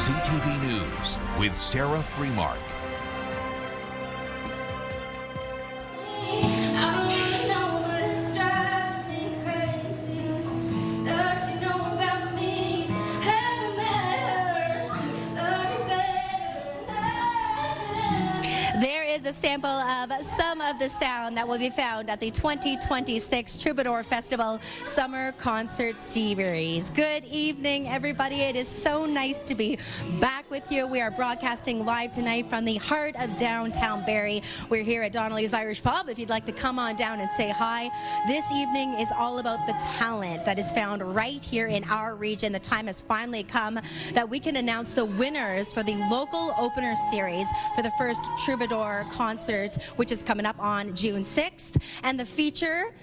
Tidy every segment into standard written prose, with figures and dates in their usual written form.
CTV News with Sarah Freemark. There is a sample of some of the sound that will be found at the 2026 Troubadour Festival Summer Concert Series. Good evening, everybody. It is so nice to be back with you. We are broadcasting live tonight from the heart of downtown Barrie. We're here at Donnelly's Irish Pub. If you'd like to come on down and say hi, this evening is all about the talent that is found right here in our region. The time has finally come that we can announce the winners for the local opener series for the first Troubadour concert, which is coming up on June 6th. And the feature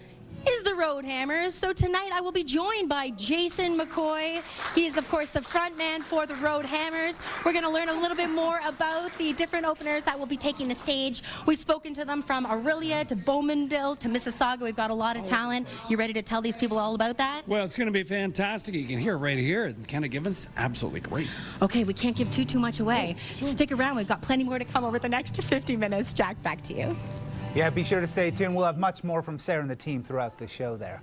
is the Roadhammers. So tonight I will be joined by Jason McCoy. He is, of course, the front man for the Roadhammers. We're going to learn a little bit more about the different openers that will be taking the stage. We've spoken to them from Orillia to Bowmanville to Mississauga. We've got a lot of talent. You ready to tell these people all about that? Well, it's going to be fantastic. You can hear it right here. Kenna Gibbons, absolutely great. Okay, we can't give too much away. Stick around. We've got plenty more to come over the next 50 minutes. Jack, back to you. Yeah, be sure to stay tuned. We'll have much more from Sarah and the team throughout the show there.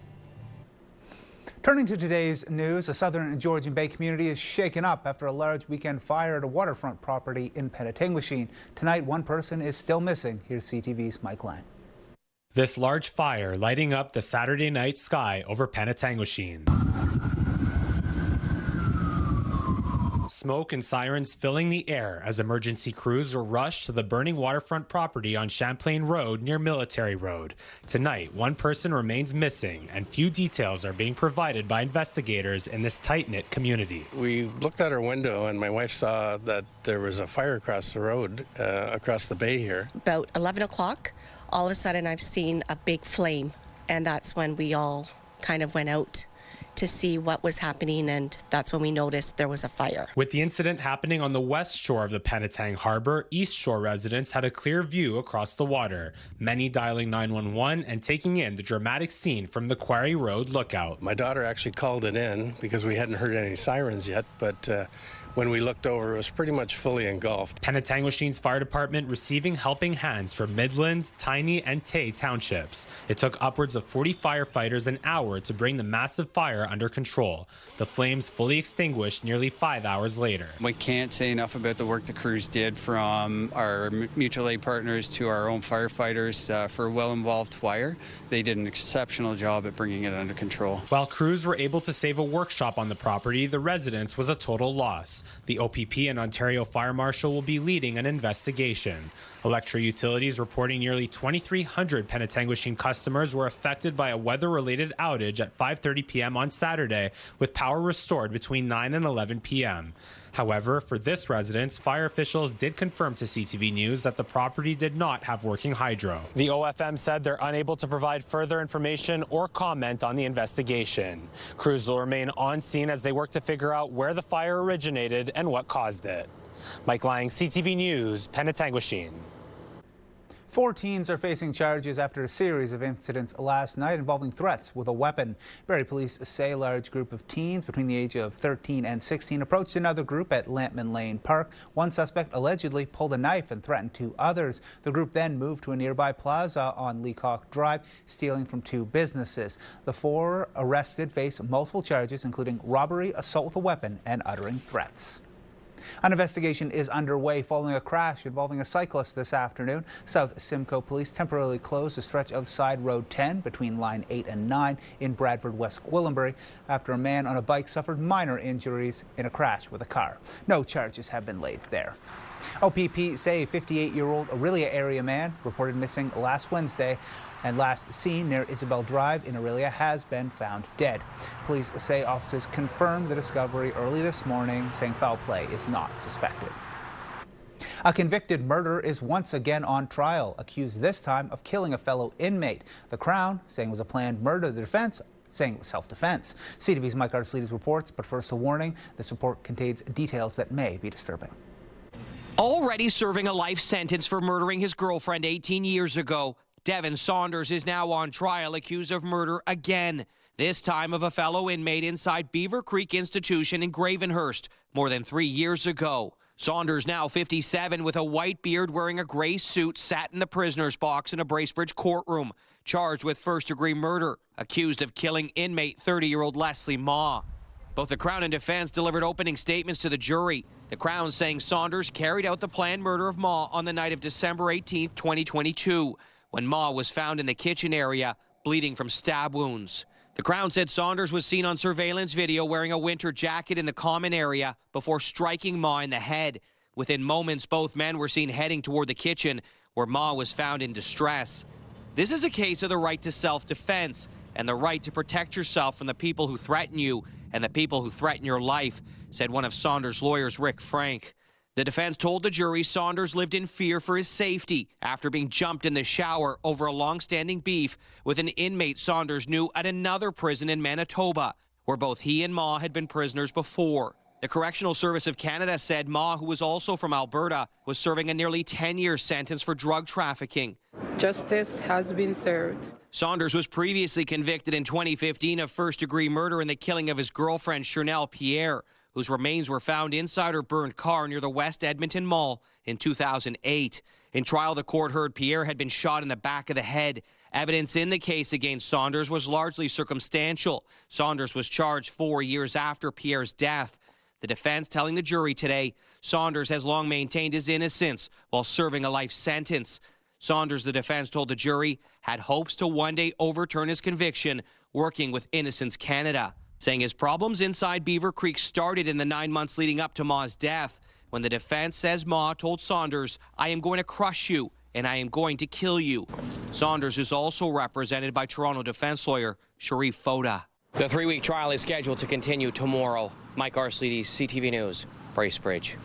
Turning to today's news, a southern Georgian Bay community is shaken up after a large weekend fire at a waterfront property in Penetanguishene. Tonight, one person is still missing. Here's CTV's Mike Lang. This large fire lighting up the Saturday night sky over Penetanguishene. Smoke and sirens filling the air as emergency crews were rushed to the burning waterfront property on Champlain Road near Military Road. Tonight, one person remains missing and few details are being provided by investigators in this tight-knit community. We looked out our window and my wife saw that there was a fire across the road, across the bay here. About 11 o'clock, all of a sudden I've seen a big flame, and that's when we all kind of went out to see what was happening, and that's when we noticed there was a fire. With the incident happening on the west shore of the Penetang Harbor, East Shore residents had a clear view across the water, many dialing 911 and taking in the dramatic scene from the Quarry Road lookout. My daughter actually called it in because we hadn't heard any sirens yet, but when we looked over, it was pretty much fully engulfed. Penetanguishene's fire department receiving helping hands from Midland, Tiny, and Tay townships. It took upwards of 40 firefighters an hour to bring the massive fire under control. The flames fully extinguished nearly 5 hours later. We can't say enough about the work the crews did, from our mutual aid partners to our own firefighters for a well-involved fire. They did an exceptional job at bringing it under control. While crews were able to save a workshop on the property, the residence was a total loss. The OPP and Ontario Fire Marshal will be leading an investigation. Electra Utilities reporting nearly 2,300 Penetanguishene customers were affected by a weather-related outage at 5:30 p.m. on Saturday, with power restored between 9 and 11 p.m. However, for this residence, fire officials did confirm to CTV News that the property did not have working hydro. The OFM said they're unable to provide further information or comment on the investigation. Crews will remain on scene as they work to figure out where the fire originated and what caused it. Mike Lang, CTV News, Penetanguishene. 4 teens are facing charges after a series of incidents last night involving threats with a weapon. Barrie police say a large group of teens between the age of 13 and 16 approached another group at Lampman Lane Park. One suspect allegedly pulled a knife and threatened 2 others. The group then moved to a nearby plaza on Leacock Drive, stealing from 2 businesses. The 4 arrested face multiple charges, including robbery, assault with a weapon, and uttering threats. An investigation is underway following a crash involving a cyclist this afternoon. South Simcoe Police temporarily closed a stretch of Side Road 10 between Line 8 and 9 in Bradford, West Gwillimbury, after a man on a bike suffered minor injuries in a crash with a car. No charges have been laid there. OPP say a 58-year-old Orillia area man reported missing last Wednesday and last seen near Isabel Drive in Orillia has been found dead. Police say officers confirmed the discovery early this morning, saying foul play is not suspected. A convicted murderer is once again on trial, accused this time of killing a fellow inmate. The Crown saying it was a planned murder. The defense saying it was self-defense. CTV's Mike Artselides reports, but first a warning. This report contains details that may be disturbing. Already serving a life sentence for murdering his girlfriend 18 years ago, Devin Saunders is now on trial accused of murder again. this time of a fellow inmate inside Beaver Creek Institution in Gravenhurst more than 3 years ago. Saunders, now 57, with a white beard, wearing a gray suit, sat in the prisoner's box in a Bracebridge courtroom, charged with first-degree murder, accused of killing inmate 30-year-old Leslie Ma. Both the Crown and defense delivered opening statements to the jury. The Crown saying Saunders carried out the planned murder of Ma on the night of December 18, 2022, when Ma was found in the kitchen area, bleeding from stab wounds. The Crown said Saunders was seen on surveillance video wearing a winter jacket in the common area before striking Ma in the head. Within moments, both men were seen heading toward the kitchen, where Ma was found in distress. This is a case of the right to self-defense and the right to protect yourself from the people who threaten you and the people who threaten your life, said one of Saunders' lawyers, Rick Frank. The defense told the jury Saunders lived in fear for his safety after being jumped in the shower over a long-standing beef with an inmate Saunders knew at another prison in Manitoba, where both he and Ma had been prisoners before. The Correctional Service of Canada said Ma, who was also from Alberta, was serving a nearly 10-year sentence for drug trafficking. Justice has been served. Saunders was previously convicted in 2015 of first-degree murder in the killing of his girlfriend, Chernelle Pierre, whose remains were found inside her burned car near the West Edmonton Mall in 2008. In trial, the court heard Pierre had been shot in the back of the head. Evidence in the case against Saunders was largely circumstantial. Saunders was charged 4 years after Pierre's death. The defense telling the jury today Saunders has long maintained his innocence while serving a life sentence. Saunders, the defense told the jury, had hopes to one day overturn his conviction, working with Innocence Canada, saying his problems inside Beaver Creek started in the 9 months leading up to Ma's death, when the defense says Ma told Saunders, "I am going to crush you and I am going to kill you." Saunders is also represented by Toronto defense lawyer Sharif Foda. The 3-week trial is scheduled to continue tomorrow. Mike Arsleedy, CTV News, Bracebridge.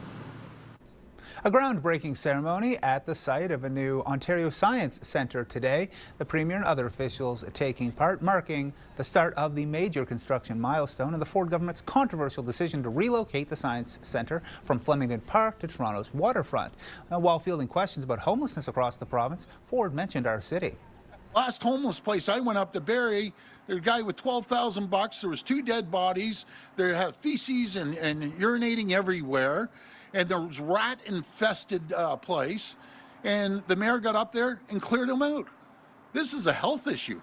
A groundbreaking ceremony at the site of a new Ontario Science Centre today. The Premier and other officials taking part, marking the start of the major construction milestone in the Ford government's controversial decision to relocate the Science Centre from Flemington Park to Toronto's waterfront. While fielding questions about homelessness across the province, Ford mentioned our city. Last homeless place I went up to Barrie, there was a guy with $12,000. There was 2 dead bodies. There had feces and urinating everywhere. And there was rat-infested place, and the mayor got up there and cleared them out. This is a health issue.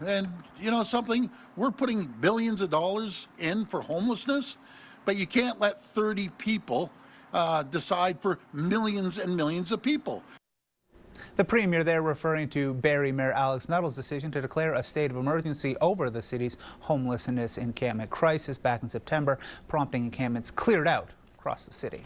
And you know something? We're putting billions of dollars in for homelessness, but you can't let 30 people decide for millions and millions of people. The Premier there referring to Barrie Mayor Alex Nuttall's decision to declare a state of emergency over the city's homelessness encampment crisis back in September, prompting encampments cleared out across the city.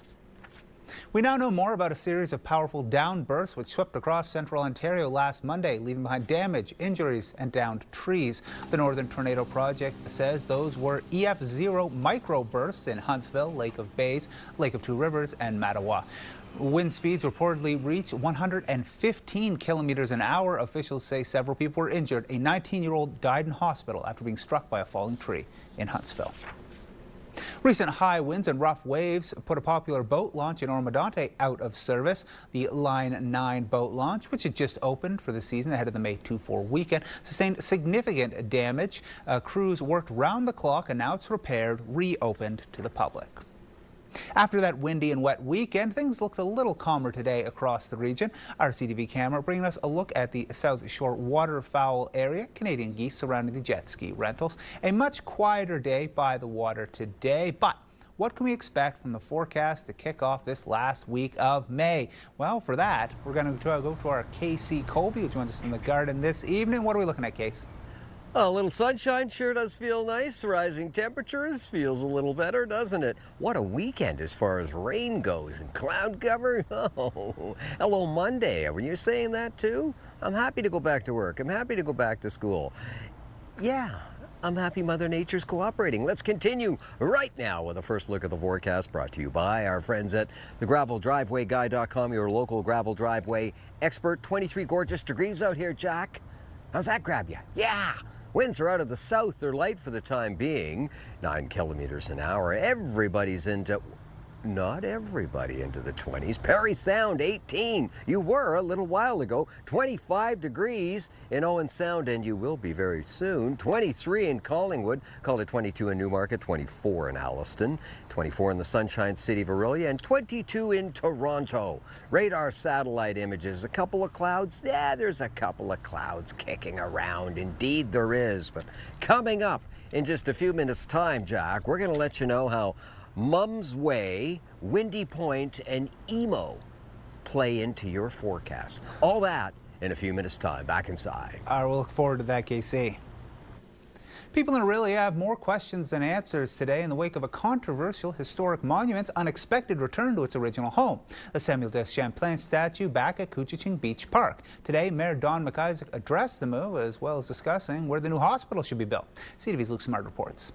We now know more about a series of powerful downbursts which swept across central Ontario last Monday, leaving behind damage, injuries, and downed trees. The Northern Tornado Project says those were EF0 microbursts in Huntsville, Lake of Bays, Lake of Two Rivers, and Mattawa. Wind speeds reportedly reached 115 kilometers an hour. Officials say several people were injured. A 19-year-old died in hospital after being struck by a falling tree in Huntsville. Recent high winds and rough waves put a popular boat launch in Ormondonte out of service. The Line 9 boat launch, which had just opened for the season ahead of the May 2-4 weekend, sustained significant damage. Crews worked round the clock and now it's repaired, reopened to the public. After that windy and wet weekend, things looked a little calmer today across the region. Our CTV camera bringing us a look at the South Shore waterfowl area, Canadian geese surrounding the jet ski rentals. A much quieter day by the water today, but what can we expect from the forecast to kick off this last week of May? Well, for that, we're going to go to our Casey Colby, who joins us from the garden this evening. What are we looking at, Case? A little sunshine sure does feel nice. Rising temperatures feels a little better, doesn't it? What a weekend as far as rain goes and cloud cover. Oh, hello Monday. Were you saying that too? I'm happy to go back to work. I'm happy to go back to school. Yeah, I'm happy Mother Nature's cooperating. Let's continue right now with a first look at the forecast brought to you by our friends at thegraveldrivewayguy.com, your local gravel driveway expert. 23 gorgeous degrees out here, Jack. How's that grab you? Yeah. Winds are out of the south. They're light for the time being, 9 kilometers an hour. Everybody's into... not everybody into the 20s. Parry Sound, 18. You were a little while ago. 25 degrees in Owen Sound, and you will be very soon. 23 in Collingwood. Call it 22 in Newmarket, 24 in Alliston, 24 in the Sunshine City of Orillia, and 22 in Toronto. Radar satellite images. A couple of clouds. Yeah, there's a couple of clouds kicking around. Indeed there is. But coming up in just a few minutes' time, Jack, we're going to let you know how Mum's Way, Windy Point, and Emo play into your forecast. All that in a few minutes' time. Back inside. We'll look forward to that, KC. People in Orillia have more questions than answers today in the wake of a controversial historic monument's unexpected return to its original home, the Samuel de Champlain statue back at Couchiching Beach Park. Today, Mayor Don McIsaac addressed the move as well as discussing where the new hospital should be built. CTV's Luke Smart reports.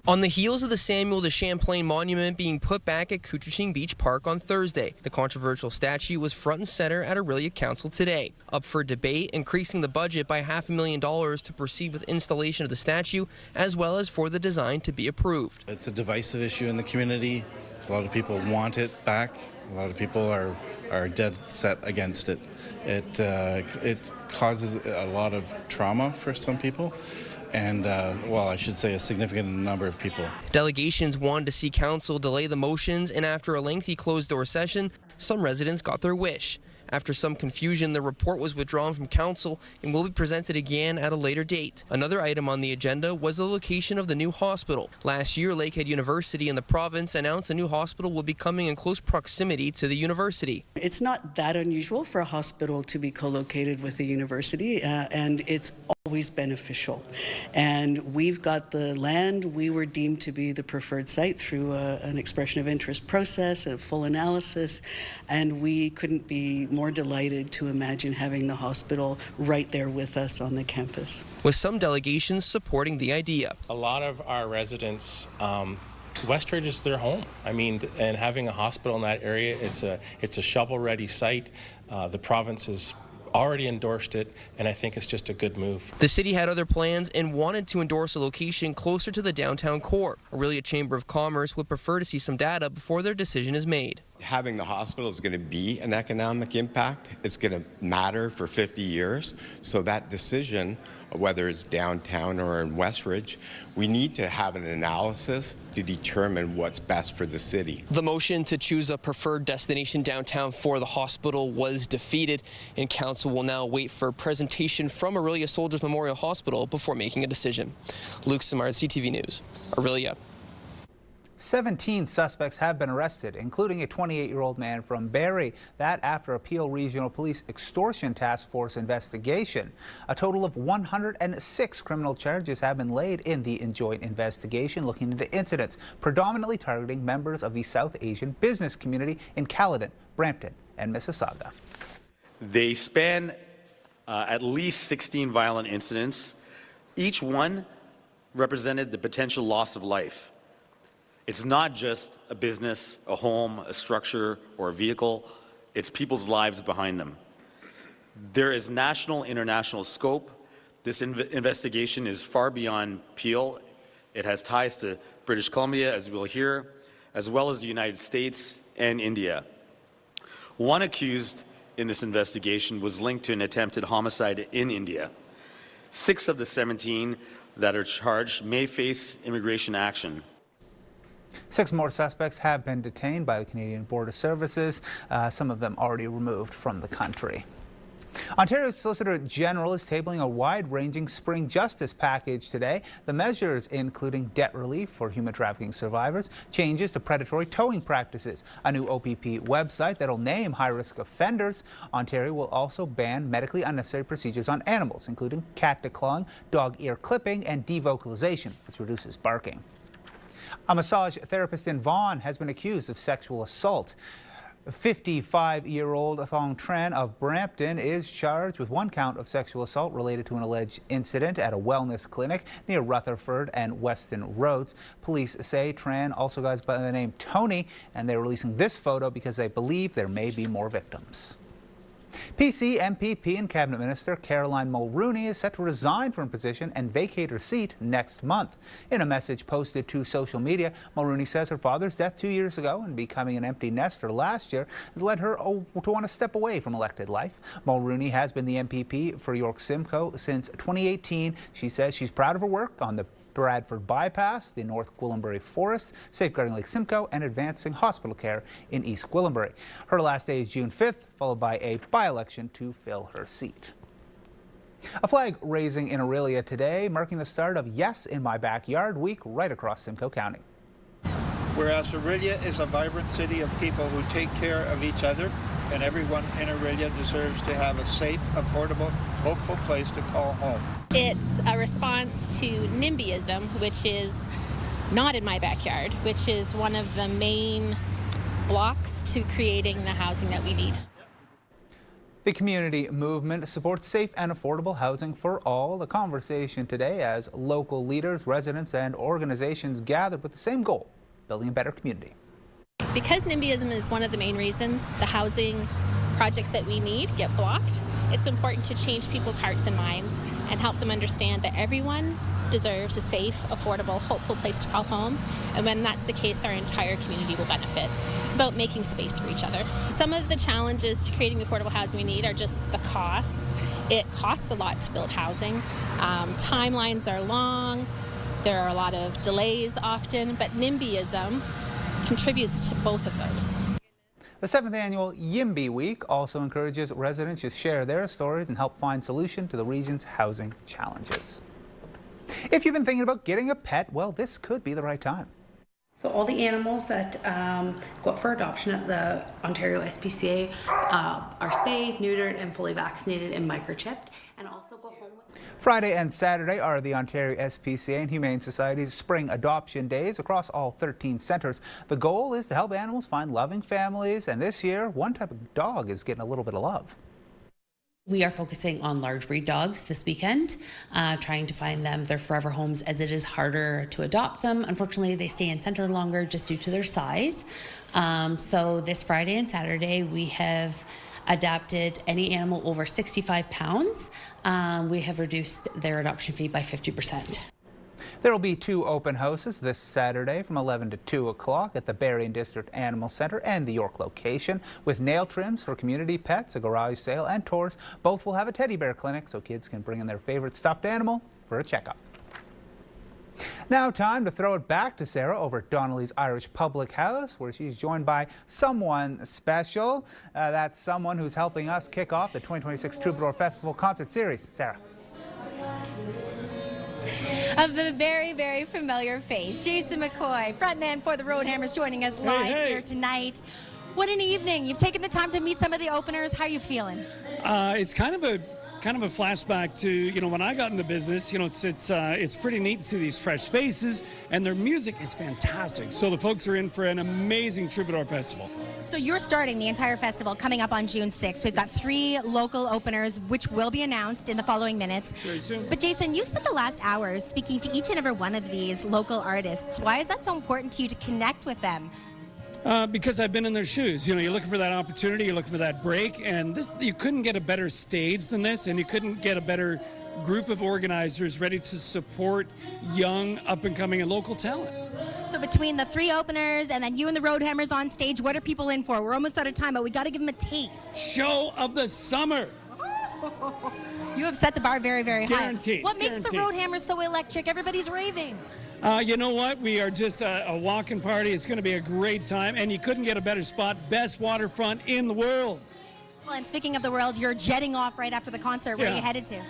On the heels of the Samuel de Champlain monument being put back at Couchiching Beach Park on Thursday, the controversial statue was front and center at Orillia Council today. Up for debate, increasing the budget by $500,000 to proceed with installation of the statue, as well as for the design to be approved. It's a divisive issue in the community. A lot of people want it back. A lot of people are dead set against it. It causes a lot of trauma for some people. And, well, I should say a significant number of people. Delegations wanted to see council delay the motions, and after a lengthy closed-door session, some residents got their wish. After some confusion, the report was withdrawn from council and will be presented again at a later date. Another item on the agenda was the location of the new hospital. Last year, Lakehead University in the province announced a new hospital will be coming in close proximity to the university. It's not that unusual for a hospital to be co-located with a university, and it's always beneficial. And we've got the land. We were deemed to be the preferred site through an expression of interest process, a full analysis, and we couldn't be more delighted to imagine having the hospital right there with us on the campus. With some delegations supporting the idea. A lot of our residents, Westridge is their home. I mean, and having a hospital in that area, it's a shovel-ready site. The province has already endorsed it, and I think it's just a good move. The city had other plans and wanted to endorse a location closer to the downtown core. Orillia Chamber of Commerce would prefer to see some data before their decision is made. Having the hospital is going to be an economic impact. It's going to matter for 50 years. So that decision, whether it's downtown or in Westridge, we need to have an analysis to determine what's best for the city. The motion to choose a preferred destination downtown for the hospital was defeated, and council will now wait for a presentation from Orillia Soldiers Memorial Hospital before making a decision. Luke Samard, CTV News, Orillia. 17 suspects have been arrested, including a 28-year-old man from Barrie. That after a Peel Regional Police Extortion Task Force investigation. A total of 106 criminal charges have been laid in the joint investigation looking into incidents predominantly targeting members of the South Asian business community in Caledon, Brampton, and Mississauga. They span at least 16 violent incidents. Each one represented the potential loss of life. It's not just a business, a home, a structure, or a vehicle. It's people's lives behind them. There is national, international scope. This investigation is far beyond Peel. It has ties to British Columbia, as we'll hear, as well as the United States and India. One accused in this investigation was linked to an attempted homicide in India. 6 of the 17 that are charged may face immigration action. 6 more suspects have been detained by the Canadian Border Services, some of them already removed from the country. Ontario's Solicitor General is tabling a wide-ranging spring justice package today. The measures including debt relief for human trafficking survivors, changes to predatory towing practices, a new OPP website that will name high-risk offenders. Ontario will also ban medically unnecessary procedures on animals, including cat declawing, dog ear clipping, and devocalization, which reduces barking. A massage therapist in Vaughan has been accused of sexual assault. 55-year-old Thong Tran of Brampton is charged with 1 count of sexual assault related to an alleged incident at a wellness clinic near Rutherford and Weston Roads. Police say Tran also goes by the name Tony, and they're releasing this photo because they believe there may be more victims. PC, MPP and Cabinet Minister Caroline Mulroney is set to resign from her position and vacate her seat next month. In a message posted to social media, Mulroney says her father's death 2 years ago and becoming an empty nester last year has led her to want to step away from elected life. Mulroney has been the MPP for York Simcoe since 2018. She says she's proud of her work on the Bradford Bypass, the North Gwillimbury Forest, safeguarding Lake Simcoe, and advancing hospital care in East Gwillimbury. Her last day is June 5th, followed by a by-election to fill her seat. A flag raising in Orillia today, marking the start of Yes in My Backyard Week right across Simcoe County. Whereas Orillia is a vibrant city of people who take care of each other, and everyone in Orillia deserves to have a safe, affordable, hopeful place to call home. It's a response to NIMBYism, which is not in my backyard, which is one of the main blocks to creating the housing that we need. The community movement supports safe and affordable housing for all. The conversation today as local leaders, residents and organizations gathered with the same goal, building a better community. Because NIMBYism is one of the main reasons the housing projects that we need get blocked, it's important to change people's hearts and minds and help them understand that everyone deserves a safe, affordable, hopeful place to call home. And when that's the case, our entire community will benefit. It's about making space for each other. Some of the challenges to creating the affordable housing we need are just the costs. It costs a lot to build housing. Timelines are long. There are a lot of delays often, but NIMBYism contributes to both of those. The 7th annual YIMBY Week also encourages residents to share their stories and help find solutions to the region's housing challenges. If you've been thinking about getting a pet, well, this could be the right time. So all the animals that go up for adoption at the Ontario SPCA are spayed, neutered, and fully vaccinated and microchipped, and also go home with. Friday and Saturday are the Ontario SPCA and Humane Society's spring adoption days across all 13 centres. The goal is to help animals find loving families, and this year, one type of dog is getting a little bit of love. We are focusing on large breed dogs this weekend, trying to find them their forever homes, as it is harder to adopt them. Unfortunately, they stay in centre longer just due to their size. So this Friday and Saturday, we have adopted any animal over 65 pounds. We have reduced their adoption fee by 50%. There will be 2 open houses this Saturday from 11 to 2 o'clock at the Barrie and District Animal Centre and the York location, with nail trims for community pets, a garage sale and tours. Both will have a teddy bear clinic so kids can bring in their favorite stuffed animal for a checkup. Now time to throw it back to Sarah over at Donnelly's Irish Public House, where she's joined by someone special. That's someone who's helping us kick off the 2026 Troubadour Festival concert series. Sarah. Of the very, very familiar face, Jason McCoy, frontman for the Roadhammers, joining us live here tonight. What an evening. You've taken the time to meet some of the openers. How are you feeling? It's kind of a flashback to, you know, when I got in the business. You know, it's pretty neat to see these fresh faces, and their music is fantastic. So the folks are in for an amazing Troubadour Festival. So you're starting the entire festival coming up on June 6th. We've got 3 local openers, which will be announced in the following minutes. Very soon. But Jason, you spent the last hours speaking to each and every one of these local artists. Why is that so important to you to connect with them? Because I've been in their shoes. You know, you're looking for that opportunity, you're looking for that break, and you couldn't get a better stage than this, and you couldn't get a better group of organizers ready to support young, up-and-coming and local talent. So between the 3 openers and then you and the Roadhammers on stage, what are people in for? We're almost out of time, but we got to give them a taste. Show of the summer. You have set the bar very, very high. Guaranteed. What makes the Roadhammers so electric? Everybody's raving. You know what? We are just a walking party. It's going to be a great time, and you couldn't get a better spot. Best waterfront in the world. Well, and speaking of the world, you're jetting off right after the concert. Where are you headed to?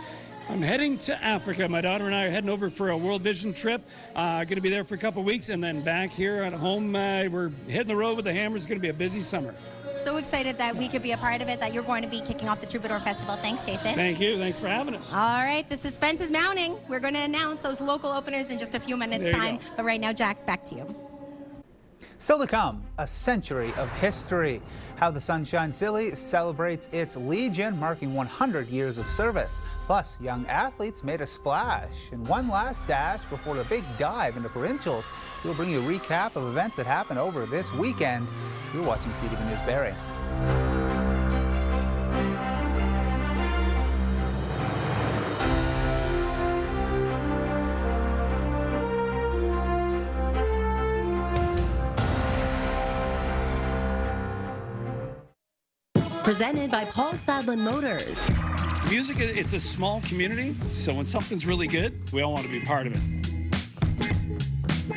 I'm heading to Africa. My daughter and I are heading over for a World Vision trip. Going to be there for a couple weeks, and then back here at home. We're hitting the road with the Hammers. It's going to be a busy summer. So excited that we could be a part of it, that you're going to be kicking off the Troubadour Festival. Thanks, Jason. Thank you. Thanks for having us. All right, the suspense is mounting. We're going to announce those local openers in just a few minutes' time. But right now, Jack, back to you. Still to come, a century of history. How the Sunshine Silly celebrates its Legion, marking 100 years of service. Plus, young athletes made a splash. And one last dash before the big dive into provincials. We'll bring you a recap of events that happened over this weekend. You're watching CTV News Barrie. Presented by Paul Sadlin Motors. Music, it's a small community, so when something's really good, we all want to be part of it.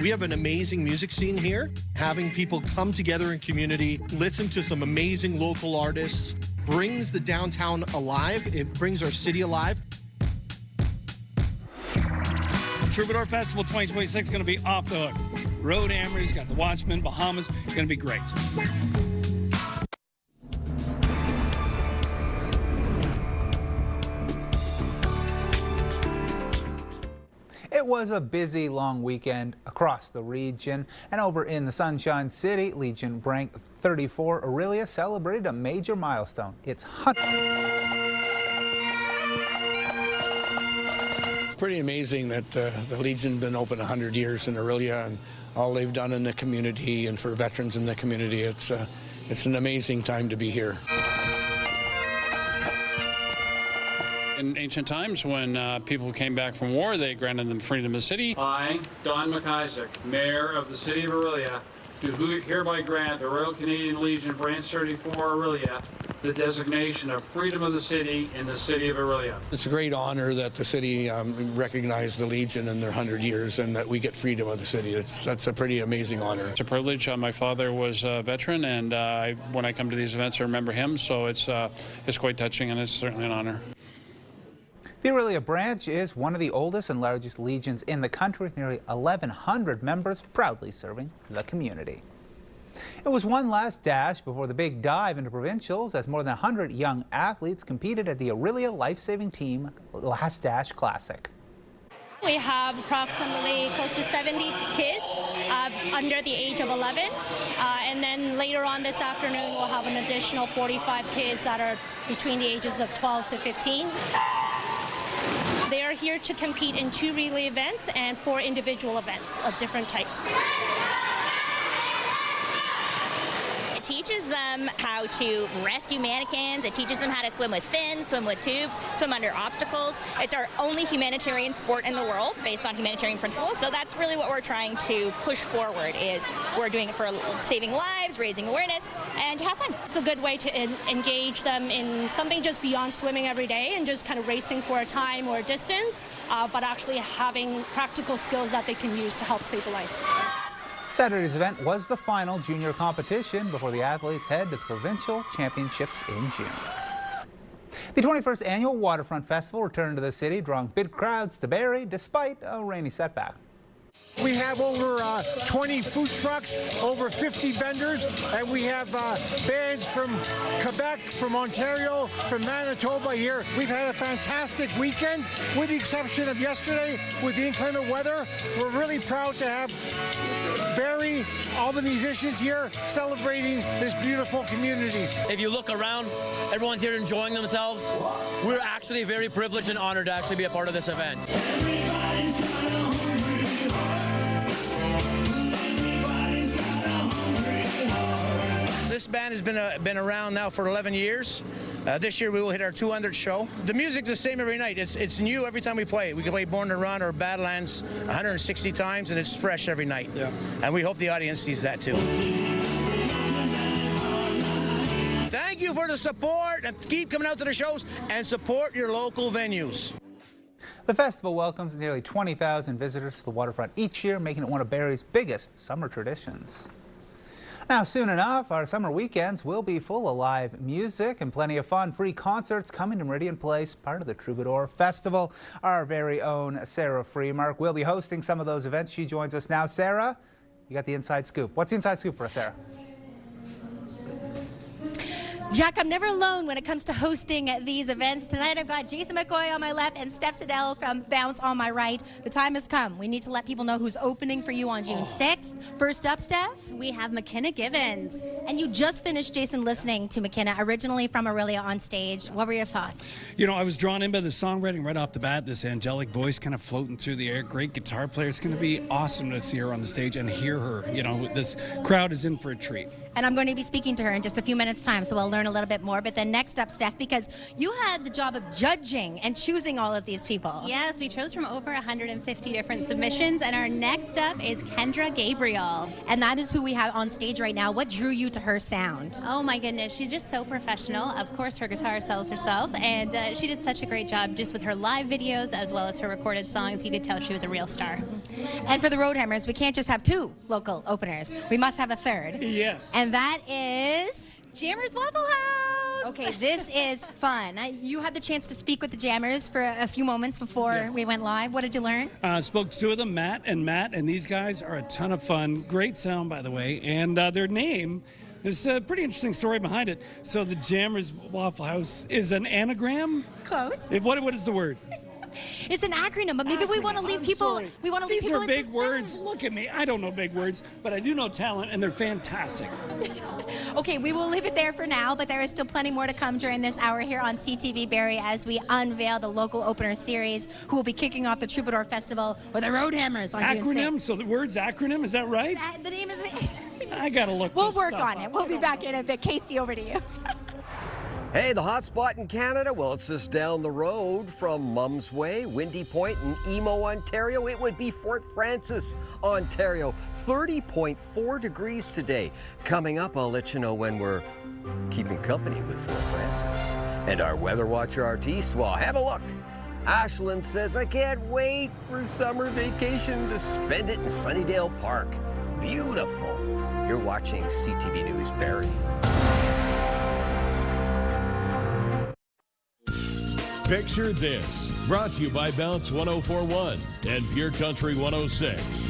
We have an amazing music scene here. Having people come together in community, listen to some amazing local artists, brings the downtown alive. It brings our city alive. Troubadour Festival 2026 is going to be off the hook. Road Hammers, got the Watchmen, Bahamas. It's going to be great. It was a busy, long weekend across the region, and over in the Sunshine City, Legion Rank 34 Aurelia celebrated a major milestone. It's pretty amazing that the Legion's been open 100 years in Aurelia, and all they've done in the community and for veterans in the community. It's an amazing time to be here. In ancient times, when people came back from war, they granted them freedom of the city. I, Don McIsaac, Mayor of the City of Aurelia, do hereby grant the Royal Canadian Legion Branch 34 Aurelia the designation of Freedom of the City in the City of Aurelia. It's a great honor that the city recognized the Legion in their 100 years and that we get freedom of the city. That's a pretty amazing honor. It's a privilege. My father was a veteran, and when I come to these events, I remember him, so it's quite touching, and it's certainly an honor. The Aurelia branch is one of the oldest and largest legions in the country, with nearly 1,100 members proudly serving the community. It was one last dash before the big dive into provincials, as more than 100 young athletes competed at the Aurelia Life-Saving Team Last Dash Classic. We have approximately close to 70 kids under the age of 11, and then later on this afternoon we'll have an additional 45 kids that are between the ages of 12 to 15. They are here to compete in 2 relay events and 4 individual events of different types. It teaches them how to rescue mannequins. It teaches them how to swim with fins, swim with tubes, swim under obstacles. It's our only humanitarian sport in the world based on humanitarian principles. So that's really what we're trying to push forward, is we're doing it for saving lives, raising awareness, and to have fun. It's a good way to engage them in something just beyond swimming every day and just kind of racing for a time or a distance, but actually having practical skills that they can use to help save a life. Saturday's event was the final junior competition before the athletes head to the provincial championships in June. The 21st Annual Waterfront Festival returned to the city, drawing big crowds to Barrie despite a rainy setback. We have over 20 food trucks, over 50 vendors, and we have bands from Quebec, from Ontario, from Manitoba here. We've had a fantastic weekend, with the exception of yesterday with the inclement weather. We're really proud to have Barrie, all the musicians here celebrating this beautiful community. If you look around, everyone's here enjoying themselves. We're actually very privileged and honored to actually be a part of this event. This band has been around now for 11 years. This year we will hit our 200th show. The music's the same every night. It's new every time we play. We can play Born to Run or Badlands 160 times, and it's fresh every night. Yeah. And we hope the audience sees that too. Thank you for the support, and keep coming out to the shows and support your local venues. The festival welcomes nearly 20,000 visitors to the waterfront each year, making it one of Barrie's biggest summer traditions. Now, soon enough, our summer weekends will be full of live music and plenty of fun. Free concerts coming to Meridian Place, part of the Troubadour Festival. Our very own Sarah Freemark will be hosting some of those events. She joins us now. Sarah, you got the inside scoop. What's the inside scoop for us, Sarah? Jack, I'm never alone when it comes to hosting these events. Tonight I've got Jason McCoy on my left and Steph Siddell from Bounce on my right. The time has come. We need to let people know who's opening for you on June 6th. First up, Steph, we have McKenna Givens. And you just finished, Jason, listening to McKenna, originally from Aurelia on stage. What were your thoughts? You know, I was drawn in by the songwriting right off the bat. This angelic voice kind of floating through the air. Great guitar player. It's going to be awesome to see her on the stage and hear her. You know, this crowd is in for a treat. And I'm going to be speaking to her in just a few minutes' time, so we'll learn learn a little bit more. But then next up, Steph, because you had the job of judging and choosing all of these people. Yes, we chose from over 150 different submissions, and our next up is Kendra Gabriel. And that is who we have on stage right now. What drew you to her sound? Oh my goodness, she's just so professional. Of course, her guitar sells herself, and she did such a great job just with her live videos as well as her recorded songs. You could tell she was a real star. And for the Roadhammers, we can't just have 2 local openers. We must have a third. Yes. And that is Jammers Waffle House. Okay, this is fun. You had the chance to speak with the Jammers for a few moments before we went live. What did you learn? Spoke to 2 of them, Matt, and these guys are a ton of fun. Great sound, by the way. And their name, there's a pretty interesting story behind it. So the Jammers Waffle House is an anagram? Close. What is the word? It's an acronym, but maybe we want to leave people. We want to leave These people are in big suspense. words. Look at me. I don't know big words, but I do know talent, and they're fantastic. Okay, we will leave it there for now, but there is still plenty more to come during this hour here on CTV Barrie as we unveil the local opener series, who will be kicking off the Troubadour Festival with the Roadhammers on June 6th. Acronym? So the word's acronym, is that right? The name is. I gotta look. We'll this work stuff on it. up. We'll be back in a bit. Casey, over to you. Hey, the hot spot in Canada? Well, it's just down the road from Mum's Way, Windy Point, and Emo, Ontario. It would be Fort Frances, Ontario. 30.4 degrees today. Coming up, I'll let you know when we're keeping company with Fort Frances. And our weather watcher artiste, well, have a look. Ashlyn says, I can't wait for summer vacation to spend it in Sunnydale Park. Beautiful. You're watching CTV News Barrie. Picture this, brought to you by Bounce 1041 and Pure Country 106.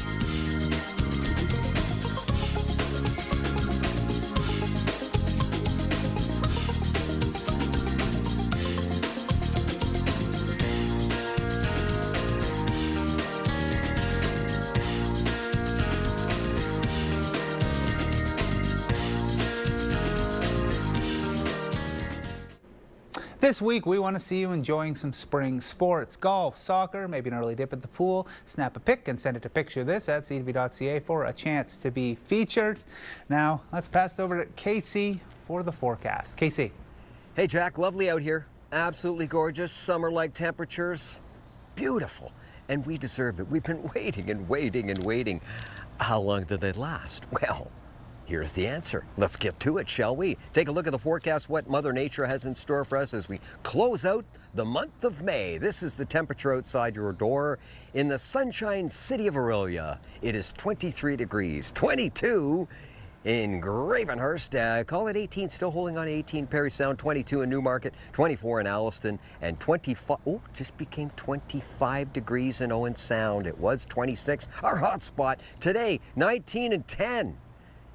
This week, we want to see you enjoying some spring sports, golf, soccer, maybe an early dip at the pool. Snap a pic and send it to Picture This at ctv.ca for a chance to be featured. Now, let's pass it over to Casey for the forecast. Casey. Hey, Jack, lovely out here. Absolutely gorgeous. Summer-like temperatures. Beautiful. And we deserve it. We've been waiting and waiting and waiting. How long did they last? Well, here's the answer. Let's get to it, shall we? Take a look at the forecast, what Mother Nature has in store for us as we close out the month of May. This is the temperature outside your door in the sunshine city of Orillia. It is 23 degrees, 22 in Gravenhurst. Call it 18, still holding on to 18 Perry Sound, 22 in Newmarket, 24 in Alliston, and 25, just became 25 degrees in Owen Sound. It was 26, our hot spot today, 19 and 10.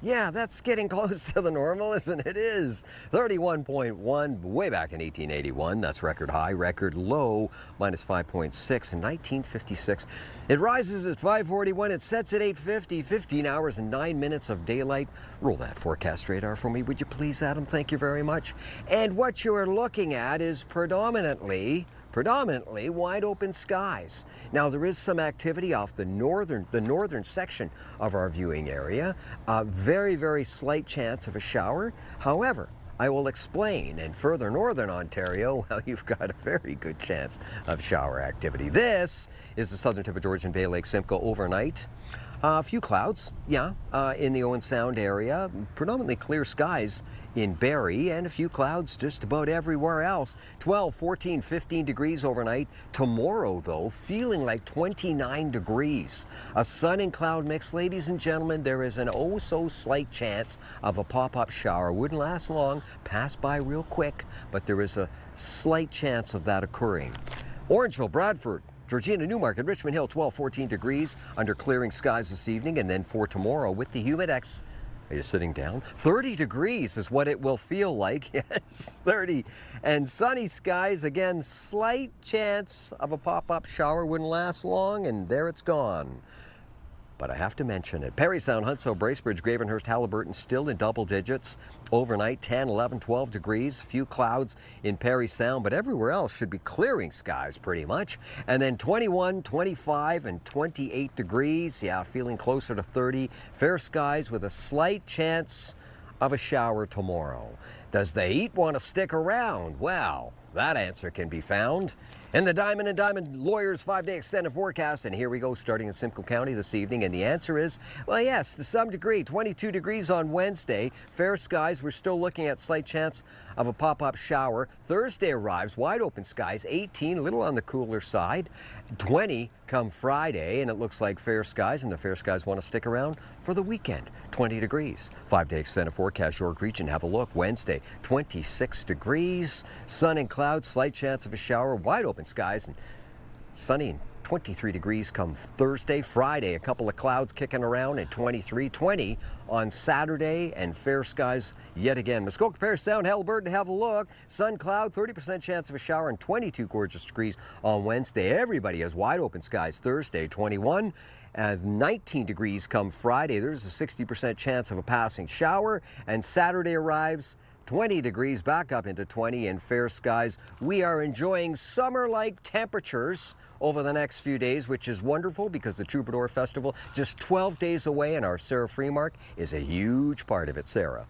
Yeah, that's getting close to the normal, isn't it? It is. 31.1 way back in 1881. That's record high, record low, minus 5.6 in 1956. It rises at 5:41. It sets at 8:50. 15 hours and 9 minutes of daylight. Roll that forecast radar for me, would you please, Adam? Thank you very much. And what you are looking at is predominantly wide open skies. Now, there is some activity off the northern section of our viewing area. Very, very slight chance of a shower. However, I will explain in further northern Ontario, well, you've got a very good chance of shower activity. This is the southern tip of Georgian Bay, Lake Simcoe overnight. A few clouds, in the Owen Sound area. Predominantly clear skies in Barrie, and a few clouds just about everywhere else. 12, 14, 15 degrees overnight. Tomorrow, though, feeling like 29 degrees. A sun and cloud mix, ladies and gentlemen. There is an oh-so-slight chance of a pop-up shower. Wouldn't last long, pass by real quick, but there is a slight chance of that occurring. Orangeville, Bradford, Georgina, Newmarket, Richmond Hill, 12, 14 degrees under clearing skies this evening, and then for tomorrow with the humidex. Are you sitting down? 30 degrees is what it will feel like. Yes, 30. And sunny skies, again, slight chance of a pop-up shower. Wouldn't last long, and there it's gone. But I have to mention it. Perry Sound, Huntsville, Bracebridge, Gravenhurst, Haliburton still in double digits. Overnight, 10, 11, 12 degrees. A few clouds in Perry Sound, but everywhere else should be clearing skies pretty much. And then 21, 25, and 28 degrees. Yeah, feeling closer to 30. Fair skies with a slight chance of a shower tomorrow. Does the heat want to stick around? Well, that answer can be found in the Diamond and Diamond Lawyers 5-day extended forecast. And here we go, starting in Simcoe County this evening. And the answer is, well, yes, to some degree. 22 degrees on Wednesday. Fair skies. We're still looking at slight chance of a pop-up shower. Thursday arrives, wide open skies, 18, a little on the cooler side. 20 come Friday, and it looks like fair skies, and the fair skies want to stick around for the weekend. 20 degrees. 5-day extended forecast, York Region. Have a look. Wednesday, 26 degrees. Sun and clouds, slight chance of a shower, wide open skies, and sunny and 23 degrees come Thursday. Friday, a couple of clouds kicking around at 23, 20 on Saturday, and fair skies yet again. Muskoka, Paris Sound, Haliburton, have a look. Sun, cloud, 30% chance of a shower, and 22 gorgeous degrees on Wednesday. Everybody has wide open skies Thursday, 21. As 19 degrees come Friday. There's a 60% chance of a passing shower, and Saturday arrives 20 degrees, back up into 20, and fair skies. We are enjoying summer-like temperatures over the next few days, which is wonderful because the Troubadour Festival just 12 days away, and our Sarah Freemark is a huge part of it. Sarah.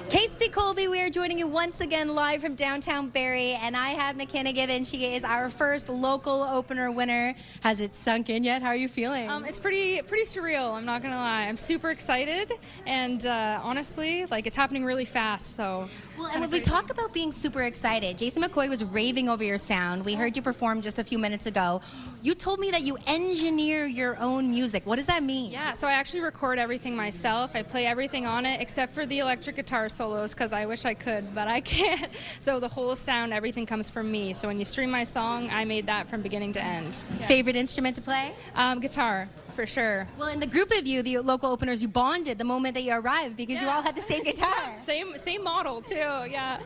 Casey Colby, we are joining you once again live from downtown Barrie, and I have McKenna Given. She is our first local opener winner. Has it sunk in yet? How are you feeling? It's pretty surreal, I'm not gonna lie. I'm super excited, and honestly, like, it's happening really fast, so. Well, and when we talk about being super excited, Jason McCoy was raving over your sound. We heard you perform just a few minutes ago. You told me that you engineer your own music. What does that mean? Yeah, so I actually record everything myself. I play everything on it except for the electric guitar solos, because I wish I could, but I can't. So the whole sound, everything comes from me. So when you stream my song, I made that from beginning to end. Yeah. Favorite instrument to play? Guitar, for sure. Well, in the group of you, the local openers, you bonded the moment that you arrived because you all had the same guitar. Same model too, yeah.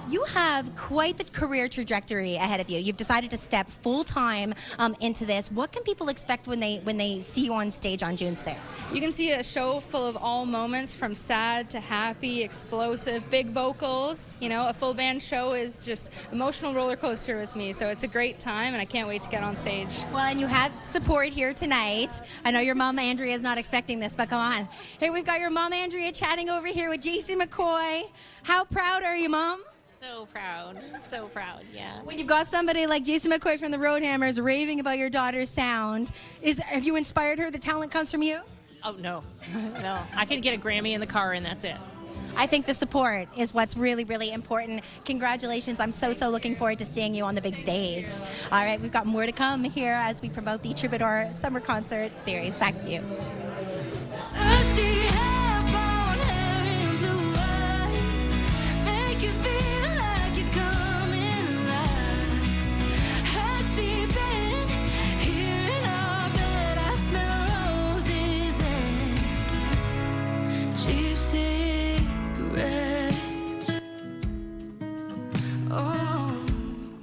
You have quite the career trajectory ahead of you. You've decided to step full-time into this. What can people expect when they see you on stage on June 6th? You can see a show full of all moments, from sad to happy, explosive, big vocals. You know, a full band show is just emotional roller coaster with me. So it's a great time, and I can't wait to get on stage. Well, and you have support here tonight. I know your mom, Andrea, is not expecting this, but come on. Hey, we've got your mom, Andrea, chatting over here with Jason McCoy. How proud are you, Mom? So proud, yeah. When you've got somebody like Jason McCoy from the Roadhammers raving about your daughter's sound, have you inspired her? The talent comes from you? Oh, no. No. I could get a Grammy in the car, and that's it. I think the support is what's really, really important. Congratulations. I'm so looking forward to seeing you on the big stage. All right, we've got more to come here as we promote the Troubadour Summer Concert Series. Back to you.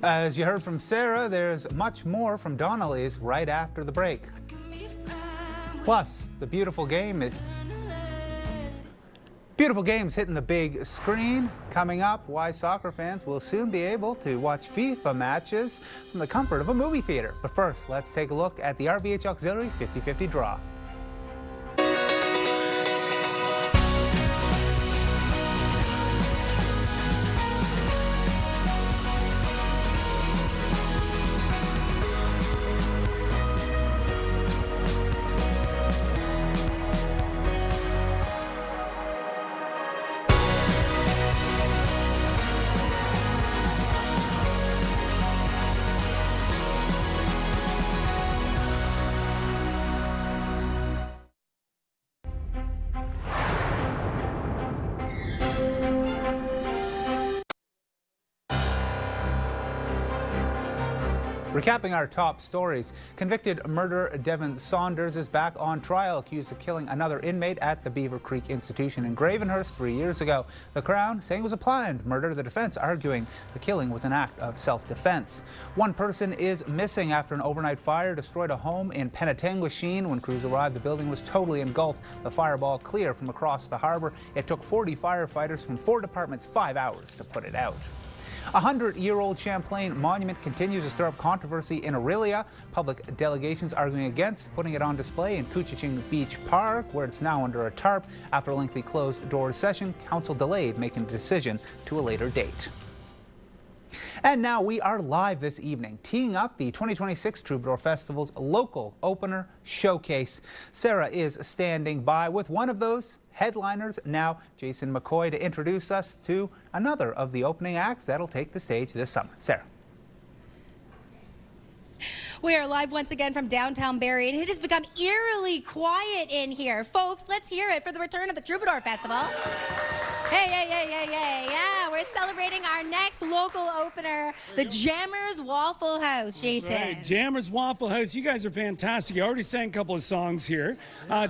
As you heard from Sarah, there's much more from Donnelly's right after the break. Plus, the beautiful game's hitting the big screen. Coming up, why soccer fans will soon be able to watch FIFA matches from the comfort of a movie theater. But first, let's take a look at the RVH Auxiliary 50-50 draw. Recapping our top stories, convicted murderer Devon Saunders is back on trial, accused of killing another inmate at the Beaver Creek Institution in Gravenhurst 3 years ago. The Crown saying it was a planned murder, the defense arguing the killing was an act of self-defense. One person is missing after an overnight fire destroyed a home in Penetanguishene. When crews arrived, the building was totally engulfed, the fireball clear from across the harbour. It took 40 firefighters from 4 departments 5 hours to put it out. A 100-year-old Champlain monument continues to stir up controversy in Orillia. Public delegations arguing against putting it on display in Couchiching Beach Park, where it's now under a tarp. After a lengthy closed-door session, council delayed making a decision to a later date. And now we are live this evening, teeing up the 2026 Troubadour Festival's local opener showcase. Sarah is standing by with one of those headliners now, Jason McCoy, to introduce us to another of the opening acts that'll take the stage this summer. Sarah. We are live once again from downtown Barrie, and it has become eerily quiet in here. Folks, let's hear it for the return of the Troubadour Festival. Hey, hey, hey, hey, hey. Yeah, we're celebrating our next local opener, the Jammers Waffle House, Jason. Right, Jammers Waffle House. You guys are fantastic. You already sang a couple of songs here.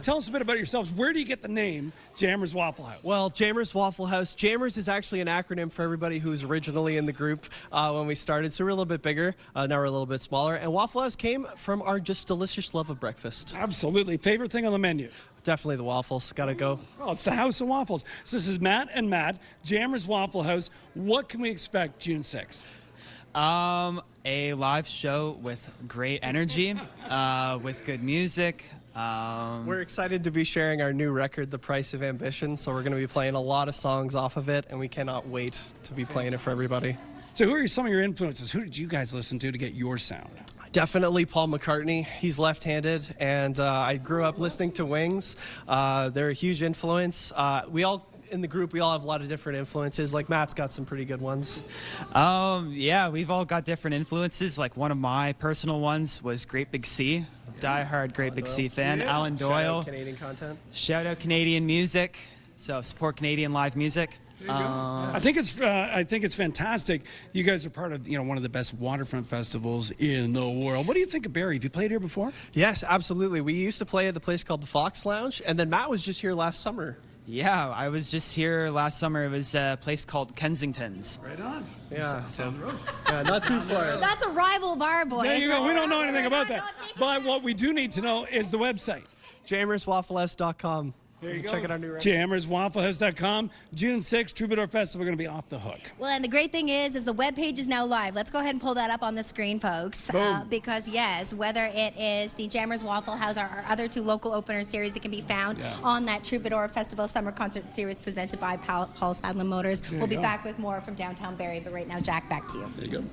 Tell us a bit about yourselves. Where do you get the name Jammers Waffle House? Well, Jammers Waffle House. Jammers is actually an acronym for everybody who was originally in the group when we started. So we're a little bit bigger. Now we're a little bit smaller. And Waffle House came from our just delicious love of breakfast. Absolutely. Favorite thing on the menu? Definitely the waffles. Gotta go. Oh, it's the House of Waffles. So this is Matt and Matt, Jammers Waffle House. What can we expect June 6th? A live show with great energy, with good music. We're excited to be sharing our new record, The Price of Ambition. So we're going to be playing a lot of songs off of it, and we cannot wait to be playing it for everybody. So who are some of your influences? Who did you guys listen to get your sound? Definitely Paul McCartney. He's left-handed, and I grew up listening to Wings. They're a huge influence. In the group, we all have a lot of different influences. Like Matt's got some pretty good ones. Yeah, we've all got different influences. Like one of my personal ones was Great Big Sea. Die-hard Great Big Sea fan. Yeah. Alan Doyle. Shout out Canadian content. Shout out Canadian music. So support Canadian live music. I think it's fantastic. You guys are part of one of the best waterfront festivals in the world. What do you think of Barrie? Have you played here before? Yes, absolutely. We used to play at the place called the Fox Lounge, and then Matt was just here last summer. Yeah, I was just here last summer. It was a place called Kensington's. Right on. Yeah, yeah, not too far. That's a rival bar, boys. There you go. We don't know anything about that. But what we do need to know is the website. JammersWaffleHouse.com. There you go. Check out our new record. JammersWaffleHouse.com. June 6th, Troubadour Festival going to be off the hook. Well, and the great thing is the webpage is now live. Let's go ahead and pull that up on the screen, folks. Because, yes, whether it is the Jammers Waffle House or our other two local opener series, it can be found on that Troubadour Festival Summer Concert Series presented by Paul Sadler Motors. We'll be back with more from downtown Barrie, but right now, Jack, back to you. There you go.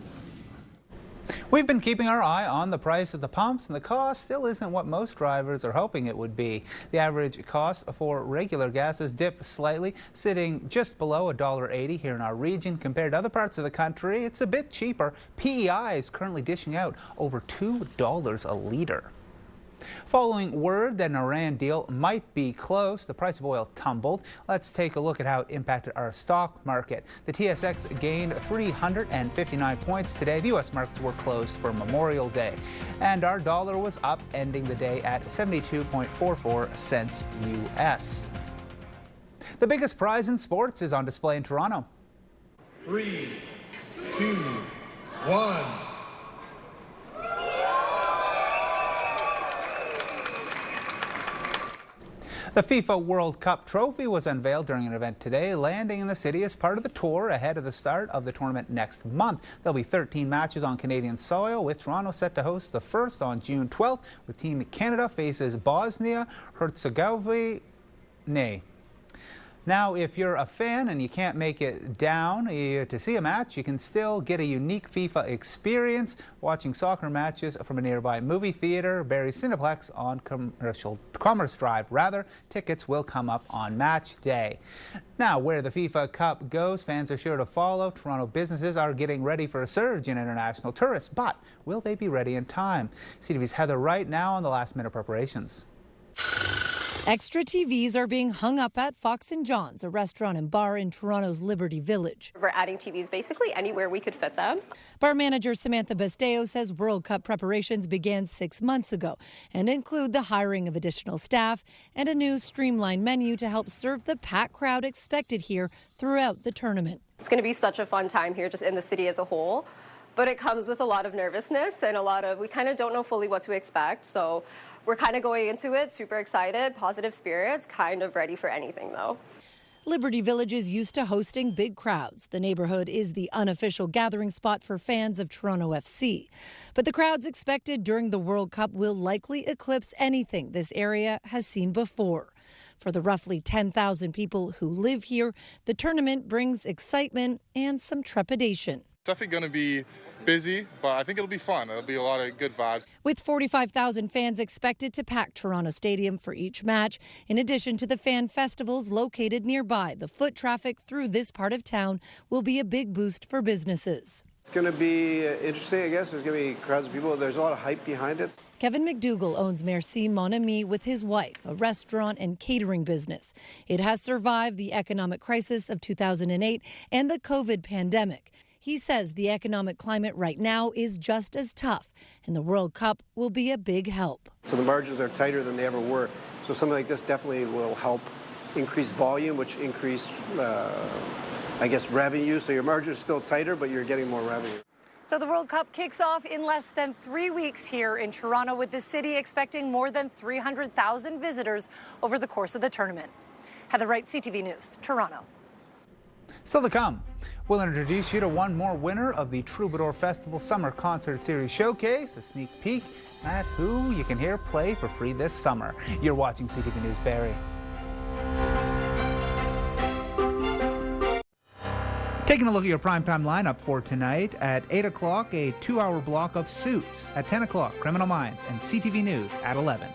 We've been keeping our eye on the price at the pumps, and the cost still isn't what most drivers are hoping it would be. The average cost for regular gas has dipped slightly, sitting just below $1.80 here in our region. Compared to other parts of the country, it's a bit cheaper. PEI is currently dishing out over $2 a litre. Following word that an Iran deal might be close, the price of oil tumbled. Let's take a look at how it impacted our stock market. The TSX gained 359 points today. The U.S. markets were closed for Memorial Day. And our dollar was up, ending the day at 72.44 cents U.S. The biggest prize in sports is on display in Toronto. 3, 2, 1. The FIFA World Cup trophy was unveiled during an event today, landing in the city as part of the tour ahead of the start of the tournament next month. There'll be 13 matches on Canadian soil, with Toronto set to host the first on June 12th, with Team Canada faces Bosnia-Herzegovina. Now, if you're a fan and you can't make it down to see a match, you can still get a unique FIFA experience watching soccer matches from a nearby movie theater, Barrie Cineplex on Commerce Drive. Tickets will come up on match day. Now, where the FIFA Cup goes, fans are sure to follow. Toronto businesses are getting ready for a surge in international tourists, but will they be ready in time? CTV's Heather Wright now on the last-minute preparations. Extra TVs are being hung up at Fox & John's, a restaurant and bar in Toronto's Liberty Village. We're adding TVs basically anywhere we could fit them. Bar manager Samantha Basteo says World Cup preparations began 6 months ago and include the hiring of additional staff and a new streamlined menu to help serve the packed crowd expected here throughout the tournament. It's going to be such a fun time here just in the city as a whole, but it comes with a lot of nervousness and we kind of don't know fully what to expect. So we're kind of going into it super excited, positive spirits, kind of ready for anything though. Liberty Village is used to hosting big crowds. The neighborhood is the unofficial gathering spot for fans of Toronto FC. But the crowds expected during the World Cup will likely eclipse anything this area has seen before. For the roughly 10,000 people who live here, the tournament brings excitement and some trepidation. It's definitely going to be busy, but I think it'll be fun. It'll be a lot of good vibes. With 45,000 fans expected to pack Toronto Stadium for each match, in addition to the fan festivals located nearby, the foot traffic through this part of town will be a big boost for businesses. It's going to be interesting, I guess. There's going to be crowds of people. There's a lot of hype behind it. Kevin McDougall owns Merci Mon Ami with his wife, a restaurant and catering business. It has survived the economic crisis of 2008 and the COVID pandemic. He says the economic climate right now is just as tough, and the World Cup will be a big help. So the margins are tighter than they ever were. So something like this definitely will help increase volume, which increase, I guess, revenue. So your margins are still tighter, but you're getting more revenue. So the World Cup kicks off in less than 3 weeks here in Toronto, with the city expecting more than 300,000 visitors over the course of the tournament. Heather Wright, CTV News, Toronto. Still to come, we'll introduce you to one more winner of the Troubadour Festival Summer Concert Series Showcase, a sneak peek at who you can hear play for free this summer. You're watching CTV News Barrie. Taking a look at your primetime lineup for tonight. At 8 o'clock, a 2-hour block of Suits. At 10 o'clock, Criminal Minds, and CTV News at 11.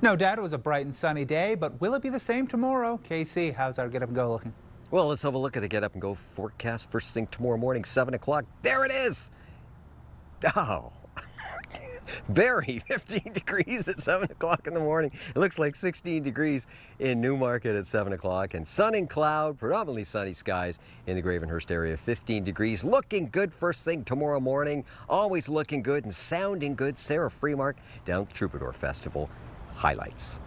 No doubt it was a bright and sunny day, but will it be the same tomorrow? KC, how's our Get Up and Go looking? Well, let's have a look at the Get Up and Go forecast first thing tomorrow morning, 7 o'clock. There it is! Oh, Barrie, 15 degrees at 7 o'clock in the morning. It looks like 16 degrees in Newmarket at 7 o'clock. And sun and cloud, predominantly sunny skies in the Gravenhurst area, 15 degrees. Looking good first thing tomorrow morning. Always looking good and sounding good. Sarah Freemark down at the Troubadour Festival. Highlights.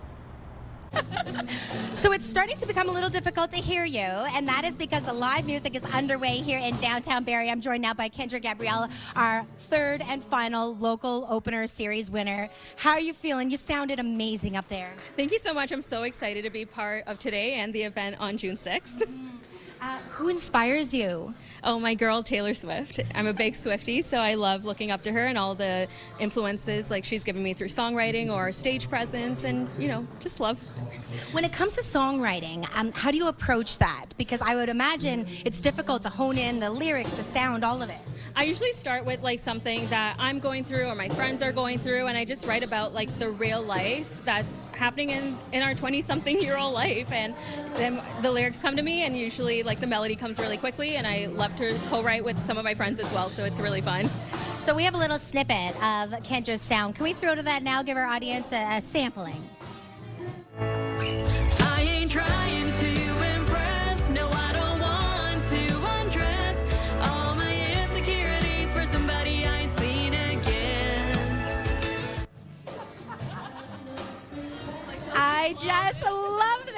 So it's starting to become a little difficult to hear you, and that is because the live music is underway here in downtown Barrie. I'm joined now by Kendra Gabrielle, our third and final local opener series winner. How are you feeling? You sounded amazing up there. Thank you so much. I'm so excited to be part of today and the event on June 6th. Who inspires you? Oh, my girl, Taylor Swift. I'm a big Swiftie, so I love looking up to her and all the influences like she's given me through songwriting or stage presence and, you know, just love. When it comes to songwriting, how do you approach that? Because I would imagine it's difficult to hone in the lyrics, the sound, all of it. I usually start with like something that I'm going through or my friends are going through, and I just write about like the real life that's happening in our 20-something-year-old life, and then the lyrics come to me, and usually like the melody comes really quickly, and I love to co-write with some of my friends as well, so it's really fun. So we have a little snippet of Kendra's sound. Can we throw to that now, give our audience a sampling? I ain't trying to impress, no I don't want to undress all my insecurities for somebody I ain't seen again. I just love this.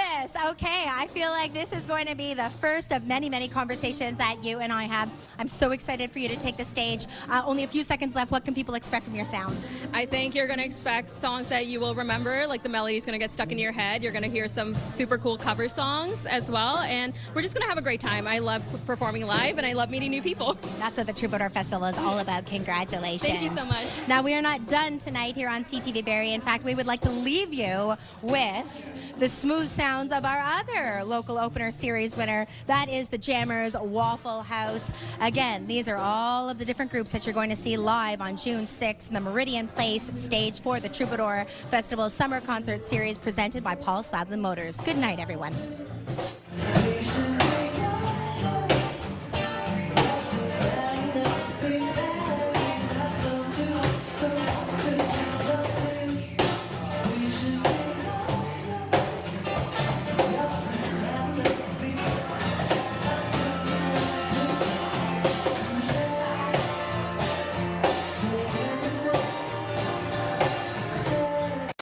Okay, I feel like this is going to be the first of many, many conversations that you and I have. I'm so excited for you to take the stage. Only a few seconds left. What can people expect from your sound? I think you're going to expect songs that you will remember, like the melody's going to get stuck in your head. You're going to hear some super cool cover songs as well, and we're just going to have a great time. I love performing live, and I love meeting new people. That's what the Troubadour Festival is all about. Congratulations. Thank you so much. Now, we are not done tonight here on CTV Barrie. In fact, we would like to leave you with the smooth sounds of our other local opener series winner. That is the Jammers Waffle House. Again, these are all of the different groups that you're going to see live on June 6th in the Meridian Place stage for the Troubadour Festival Summer Concert Series presented by Paul Sadler Motors. Good night, everyone.